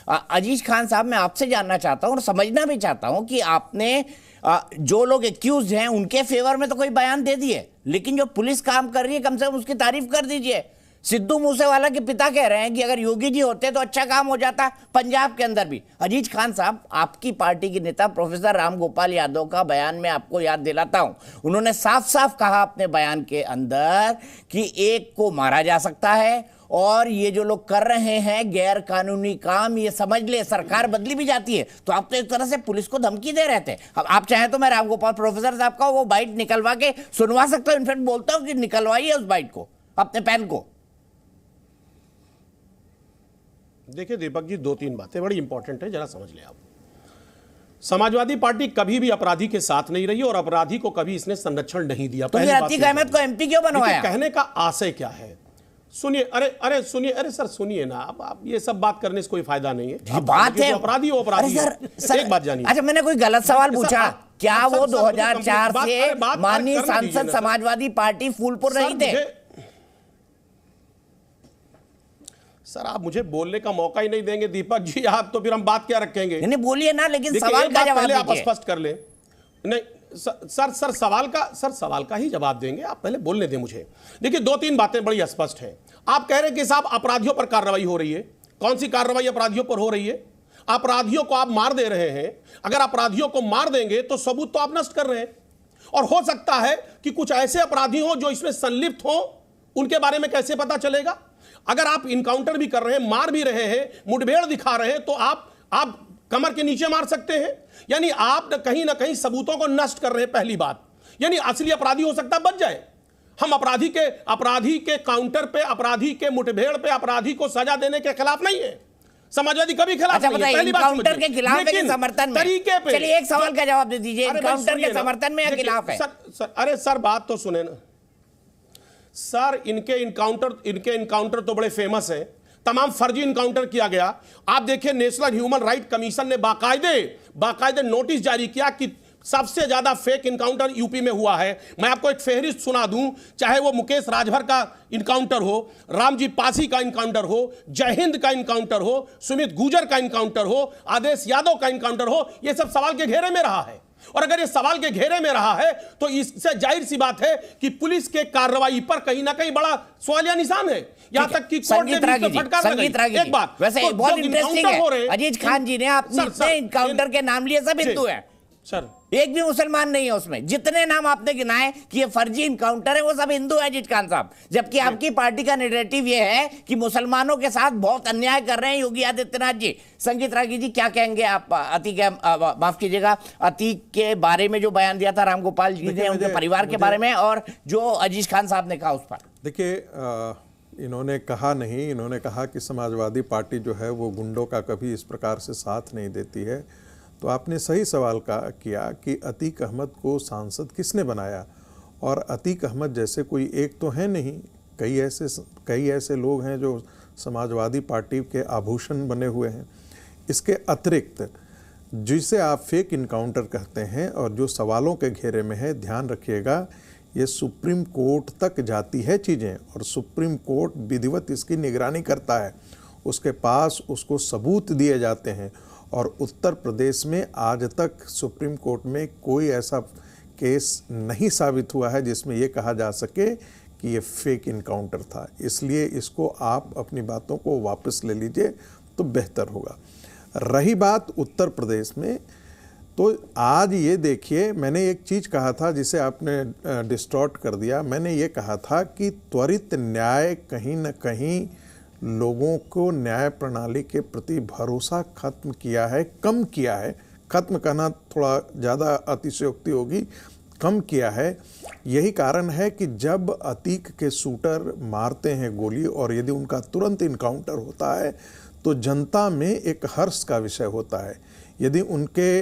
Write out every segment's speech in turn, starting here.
अजीज खान साहब, मैं आपसे जानना चाहता हूं और समझना भी चाहता हूं कि आपने जो लोग एक्यूज हैं उनके फेवर में तो कोई बयान दे दिए, लेकिन जो पुलिस काम कर रही है कम से कम उसकी तारीफ कर दीजिए। सिद्धू मूसेवाला के पिता कह रहे हैं कि अगर योगी जी होते तो अच्छा काम हो जाता पंजाब के अंदर भी। अजीज खान साहब, आपकी पार्टी के नेता प्रोफेसर राम गोपाल यादव का बयान मैं आपको याद दिलाता हूं। उन्होंने साफ साफ कहा अपने बयान के अंदर कि एक को मारा जा सकता है और ये जो लोग कर रहे हैं गैर कानूनी काम, ये समझ ले सरकार बदली भी जाती है। तो आप तो एक तरह से पुलिस को धमकी दे रहे थे। अब आप चाहें तो मैं राम गोपाल प्रोफेसर साहब का वो बाइट निकलवा के सुनवा सकता हूं। इनफैक्ट बोलता हूं कि निकलवाइए उस बाइट को, अपने पेन को। देखिए दीपक जी, 2-3 बातें बड़ी इंपॉर्टेंट है, जरा समझ लें आप। समाजवादी पार्टी कभी भी अपराधी के साथ नहीं रही और अपराधी को कभी इसने संरक्षण नहीं दिया। तो अतीक अहमद को एमपी क्यों बनवाया? कहने का आशय क्या है? सुनिए, अरे सुनिए, अरे सर सुनिए ना, आप ये सब बात करने से कोई फायदा नहीं है। बात है अपराधी हो, अपराधी सर, एक बात जानिए। अच्छा, मैंने कोई गलत सवाल पूछा क्या? वो 2004 से माननीय सांसद समाजवादी पार्टी फूलपुर नहीं थे? सर आप मुझे बोलने का मौका ही नहीं देंगे दीपक जी, आप तो फिर हम बात क्या रखेंगे? नहीं बोलिए ना, लेकिन सवाल का जवाब आप स्पष्ट कर ले। नहीं सर सवाल का ही जवाब देंगे, आप पहले बोलने दें मुझे। देखिए 2-3 बातें बड़ी स्पष्ट हैं। आप कह रहे हैं कि साहब अपराधियों पर कार्रवाई हो रही है। कौन सी कार्रवाई अपराधियों पर हो रही है? अपराधियों को आप मार दे रहे हैं। अगर अपराधियों को मार देंगे तो सबूत तो आप नष्ट कर रहे हैं, और हो सकता है कि कुछ ऐसे अपराधी हो जो इसमें संलिप्त हो, उनके बारे में कैसे पता चलेगा? अगर आप इनकाउंटर भी कर रहे हैं, मार भी रहे हैं, मुठभेड़ दिखा रहे हैं, तो आप कमर के नीचे मार सकते हैं। यानी आप कहीं ना कहीं सबूतों को नष्ट कर रहे हैं, पहली बात। यानी असली अपराधी हो सकता है बच जाए। हम अपराधी के काउंटर पे, अपराधी के मुठभेड़ पे अपराधी को सजा देने के खिलाफ नहीं है। समाजवादी कभी खिलाफ नहीं है। पहली बात काउंटर के खिलाफ है, समर्थन में तरीके पे। चलिए एक सवाल का जवाब दे दीजिए, काउंटर के समर्थन में या खिलाफ है? अरे सर बात तो सुने ना सर, इनके इनकाउंटर तो बड़े फेमस हैं। तमाम फर्जी इनकाउंटर किया गया। आप देखिए नेशनल ह्यूमन राइट कमीशन ने बाकायदे नोटिस जारी किया कि सबसे ज्यादा फेक इनकाउंटर यूपी में हुआ है। मैं आपको एक फहरिस्त सुना दूं, चाहे वो मुकेश राजभर का इनकाउंटर हो, रामजी पासी का इनकाउंटर हो, जय हिंद का इनकाउंटर हो, सुमित गुजर का इनकाउंटर हो, आदेश यादव का इनकाउंटर हो, ये सब सवाल के घेरे में रहा है। और अगर ये सवाल के घेरे में रहा है तो इससे जाहिर सी बात है कि पुलिस के कार्रवाई पर कहीं ना कहीं बड़ा सवालिया निशान है। यहां तक कि कोर्ट ने भी फटकार लगाई। एक बात वैसे बहुत इंटरेस्टिंग है अजीज खान जी ने, आपने इनकाउंटर के नाम लिए सब हिंदू है सर, एक भी मुसलमान नहीं है उसमें। जितने नाम आपने गिनाए कि ये फर्जी इनकाउंटर है वो सब हिंदू है अजीज खान साहब, जबकि आपकी पार्टी का नैरेटिव ये है कि मुसलमानों के साथ बहुत अन्याय कर रहे हैं योगी आदित्यनाथ जी। संगीत रागी जी क्या कहेंगे आप अतीक, माफ कीजिएगा, अतीक के बारे में जो बयान दिया था रामगोपाल जी ने, उनके परिवार के बारे में, और जो अजीज खान साहब ने कहा उस पर? देखिए इन्होंने कहा नहीं, इन्होंने कहा कि समाजवादी पार्टी जो है वो गुंडों का कभी इस प्रकार से साथ नहीं देती है। तो आपने सही सवाल किया कि अतीक अहमद को सांसद किसने बनाया, और अतीक अहमद जैसे कोई एक तो है नहीं, कई ऐसे लोग हैं जो समाजवादी पार्टी के आभूषण बने हुए हैं। इसके अतिरिक्त जिसे आप फेक इनकाउंटर कहते हैं और जो सवालों के घेरे में है, ध्यान रखिएगा ये सुप्रीम कोर्ट तक जाती है चीज़ें, और सुप्रीम कोर्ट विधिवत इसकी निगरानी करता है। उसके पास उसको सबूत दिए जाते हैं, और उत्तर प्रदेश में आज तक सुप्रीम कोर्ट में कोई ऐसा केस नहीं साबित हुआ है जिसमें ये कहा जा सके कि ये फेक इनकाउंटर था। इसलिए इसको आप अपनी बातों को वापस ले लीजिए तो बेहतर होगा। रही बात उत्तर प्रदेश में, तो आज ये देखिए, मैंने एक चीज़ कहा था जिसे आपने डिस्टॉर्ट कर दिया। मैंने ये कहा था कि त्वरित न्याय कहीं न कहीं लोगों को न्याय प्रणाली के प्रति भरोसा खत्म किया है, कम किया है। खत्म करना थोड़ा ज़्यादा अतिशयोक्ति होगी, कम किया है। यही कारण है कि जब अतीक के शूटर मारते हैं गोली और यदि उनका तुरंत इनकाउंटर होता है तो जनता में एक हर्ष का विषय होता है। यदि उनके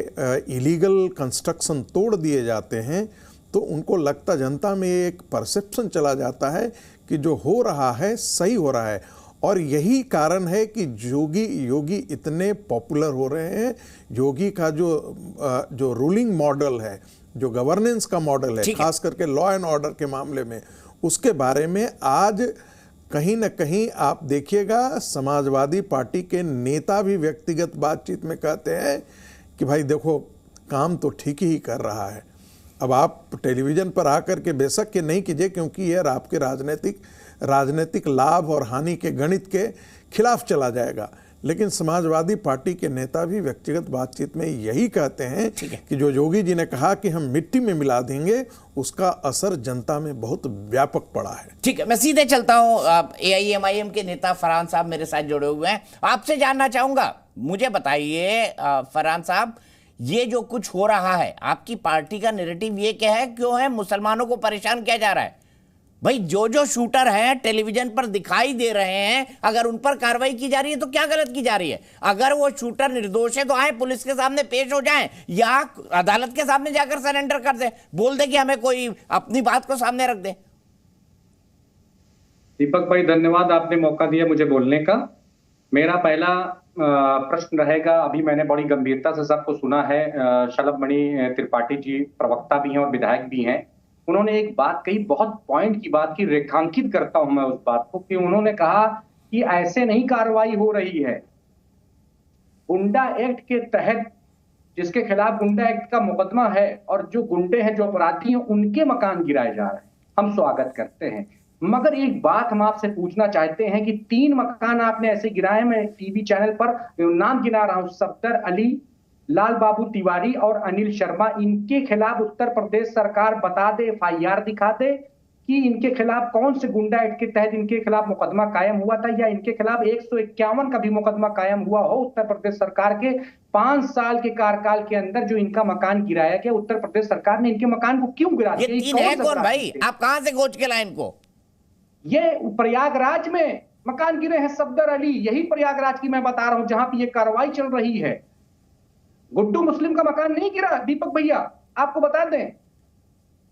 इलीगल कंस्ट्रक्शन तोड़ दिए जाते हैं तो उनको लगता, जनता में एक परसेप्शन चला जाता है कि जो हो रहा है सही हो रहा है। और यही कारण है कि योगी इतने पॉपुलर हो रहे हैं। योगी का जो रूलिंग मॉडल है, जो गवर्नेंस का मॉडल है, खास करके लॉ एंड ऑर्डर के मामले में, उसके बारे में आज कहीं न कहीं आप देखिएगा समाजवादी पार्टी के नेता भी व्यक्तिगत बातचीत में कहते हैं कि भाई देखो काम तो ठीक ही कर रहा है। अब आप टेलीविज़न पर आकर के बेशक के नहीं कीजिए, क्योंकि यह आपके राजनीतिक लाभ और हानि के गणित के खिलाफ चला जाएगा, लेकिन समाजवादी पार्टी के नेता भी व्यक्तिगत बातचीत में यही कहते हैं कि जो योगी जी ने कहा कि हम मिट्टी में मिला देंगे, उसका असर जनता में बहुत व्यापक पड़ा है। ठीक है, मैं सीधे चलता हूं। AIMIM के नेता फरहान साहब मेरे साथ जुड़े हुए हैं, आपसे जानना चाहूंगा, मुझे बताइए फरहान साहब, ये जो कुछ हो रहा है, आपकी पार्टी का नैरेटिव ये क्या है, क्यों है मुसलमानों को परेशान किया जा रहा है? भाई जो शूटर हैं टेलीविजन पर दिखाई दे रहे हैं, अगर उन पर कार्रवाई की जा रही है तो क्या गलत की जा रही है? अगर वो शूटर निर्दोष है तो आए पुलिस के सामने पेश हो जाएं या अदालत के सामने जाकर सरेंडर कर दे, बोल दे कि हमें कोई अपनी बात को सामने रख दे। दीपक भाई धन्यवाद, आपने मौका दिया मुझे बोलने का। मेरा पहला प्रश्न रहेगा, अभी मैंने बड़ी गंभीरता से सबको सुना है, शलभ मणि त्रिपाठी जी प्रवक्ता भी हैं और विधायक भी हैं, उन्होंने एक बात कही, बहुत पॉइंट की बात की, रेखांकित करता हूं मैं उस बात को, कि उन्होंने कहा कि ऐसे नहीं कार्रवाई हो रही है, गुंडा एक्ट के तहत, जिसके खिलाफ गुंडा एक्ट का मुकदमा है और जो गुंडे हैं, जो अपराधी हैं, उनके मकान गिराए जा रहे हैं। हम स्वागत करते हैं, मगर एक बात हम आपसे पूछना चाहते हैं कि 3 मकान आपने ऐसे गिराए, मैं टीवी चैनल पर नाम गिना रहा हूं, सफदर अली, लाल बाबू तिवारी और अनिल शर्मा, इनके खिलाफ उत्तर प्रदेश सरकार बता दे, FIR दिखा दे कि इनके खिलाफ कौन से गुंडा एक्ट के तहत इनके खिलाफ मुकदमा कायम हुआ था, या इनके खिलाफ 151 का भी मुकदमा कायम हुआ हो उत्तर प्रदेश सरकार के 5 साल के कार्यकाल के अंदर जो इनका मकान गिराया गया। उत्तर प्रदेश सरकार ने इनके मकान को क्यों गिराया? ये 3 है कौन भाई? आप कहां से खोज के लाए इनको? ये प्रयागराज में मकान गिरे हैं, सफदर अली, यही प्रयागराज की मैं बता रहा हूं जहां पर ये कार्रवाई चल रही है। गुड्डू मुस्लिम का मकान नहीं गिरा दीपक भैया, आपको बता दें,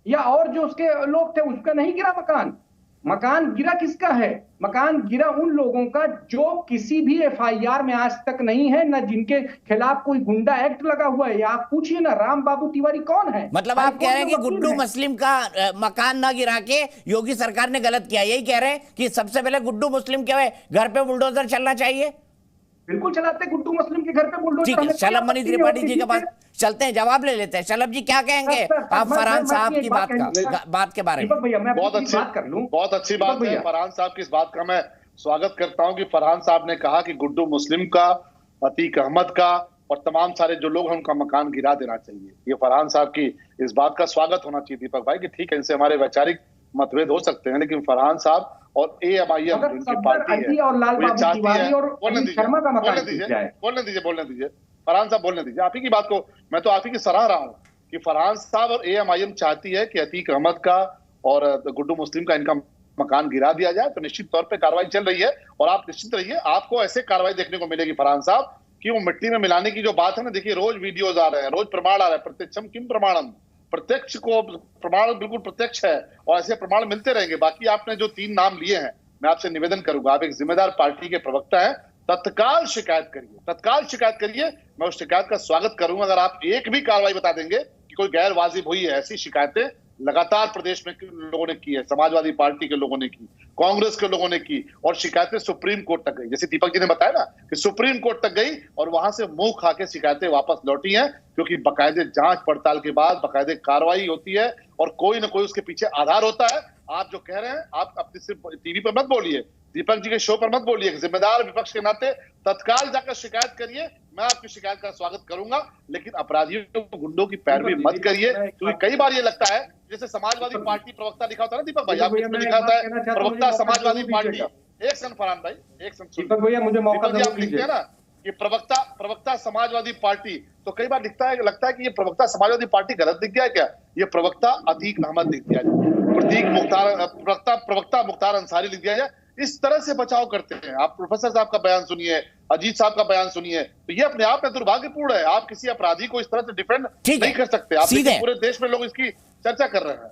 या और जो उसके लोग थे उसका नहीं गिरा मकान। मकान गिरा किसका है? मकान गिरा उन लोगों का जो किसी भी FIR में आज तक नहीं है, न जिनके खिलाफ कोई गुंडा एक्ट लगा हुआ है। या आप पूछिए ना, राम बाबू तिवारी कौन है? मतलब आप कह रहे हैं कि गुड्डू मुस्लिम का मकान ना गिरा के योगी सरकार ने गलत किया, यही कह रहे हैं कि सबसे पहले गुड्डू मुस्लिम के घर पे बुलडोजर चलना चाहिए? बिल्कुल चलाते, गुड्डू मुस्लिम के घर पे बुलडोजर। ठीक है, शलभ मणि त्रिपाठी जी के पास चलते हैं, जवाब ले लेते हैं। शलभ जी क्या कहेंगे आप फरहान साहब की बात के बारे में? बहुत अच्छी बात है फरहान साहब की इस बात का मैं स्वागत करता हूं कि फरहान साहब ने कहा कि गुड्डू मुस्लिम का, अतीक अहमद का और तमाम सारे जो लोग हैं उनका मकान गिरा देना चाहिए। ये फरहान साहब की इस बात का स्वागत होना चाहिए दीपक भाई, कि ठीक है इनसे हमारे वैचारिक मतभेद हो सकते हैं, लेकिन फरहान साहब और AIMIM जिनकी पार्टी है और लाल बाबू तिवारी और शर्मा का मकान बोलने दीजिए फरहान साहब, बोलने दीजिए। आप ही की बात को मैं तो आप ही की सराह रहा हूं कि फरहान साहब और AIMIM चाहती है कि अतीक अहमद का और गुड्डू मुस्लिम का इनका मकान गिरा दिया जाए, तो निश्चित तौर पे कार्रवाई चल रही है और आप निश्चित रहिए आपको ऐसे कार्रवाई देखने को मिलेगी फरहान साहब कि वो मिट्टी में मिलाने की जो बात है ना, देखिए रोज वीडियोज आ रहे हैं, रोज प्रमाण आ रहे हैं, प्रत्यक्षम किम प्रमाणम, प्रत्यक्ष को प्रमाण बिल्कुल प्रत्यक्ष है और ऐसे प्रमाण मिलते रहेंगे। बाकी आपने जो 3 नाम लिए हैं, मैं आपसे निवेदन करूंगा, आप एक जिम्मेदार पार्टी के प्रवक्ता हैं, तत्काल शिकायत करिए। मैं उस शिकायत का स्वागत करूंगा अगर आप एक भी कार्रवाई बता देंगे कि कोई गैर वाजिब हुई है। ऐसी शिकायतें लगातार प्रदेश में लोगों ने की है, समाजवादी पार्टी के लोगों ने की, कांग्रेस के लोगों ने की, और शिकायतें सुप्रीम कोर्ट तक गई। जैसे दीपक जी ने बताया ना कि सुप्रीम कोर्ट तक गई और वहां से मुंह खा के शिकायतें वापस लौटी हैं, क्योंकि बाकायदे जांच पड़ताल के बाद बाकायदे कार्रवाई होती है और कोई ना कोई उसके पीछे आधार होता है। आप जो कह रहे हैं, आप अपने सिर्फ टीवी पर मत बोलिए, दीपक जी के शो पर मत बोलिए, जिम्मेदार विपक्ष के नाते तत्काल जाकर शिकायत करिए। मैं आपकी शिकायत का स्वागत करूंगा, लेकिन अपराधियों को, गुंडों की पैरवी मत करिए, क्योंकि कई बार ये लगता है जैसे समाजवादी पार्टी प्रवक्ता लिखा होता है ना दीपक भाई, आपने लिखा होता है प्रवक्ता समाजवादी पार्टी। एक सन फरहान भाई, एक सन दीपक भैया मुझे मौका आप लिखते हैं ना कि प्रवक्ता समाजवादी पार्टी, तो कई बार लगता है कि ये प्रवक्ता समाजवादी पार्टी गलत लिख गया है क्या? ये प्रवक्ता अतीक अहमद लिख दिया जाए, प्रवक्ता मुख्तार अंसारी लिख दिया जाए। इस तरह से बचाव करते हैं। आप प्रोफेसर साहब का बयान सुनिए, अजीत साहब का बयान सुनिए, तो ये अपने आप में दुर्भाग्यपूर्ण है। आप किसी अपराधी को इस तरह से डिफेंड नहीं कर सकते। आप पूरे देश में लोग इसकी चर्चा कर रहे हैं।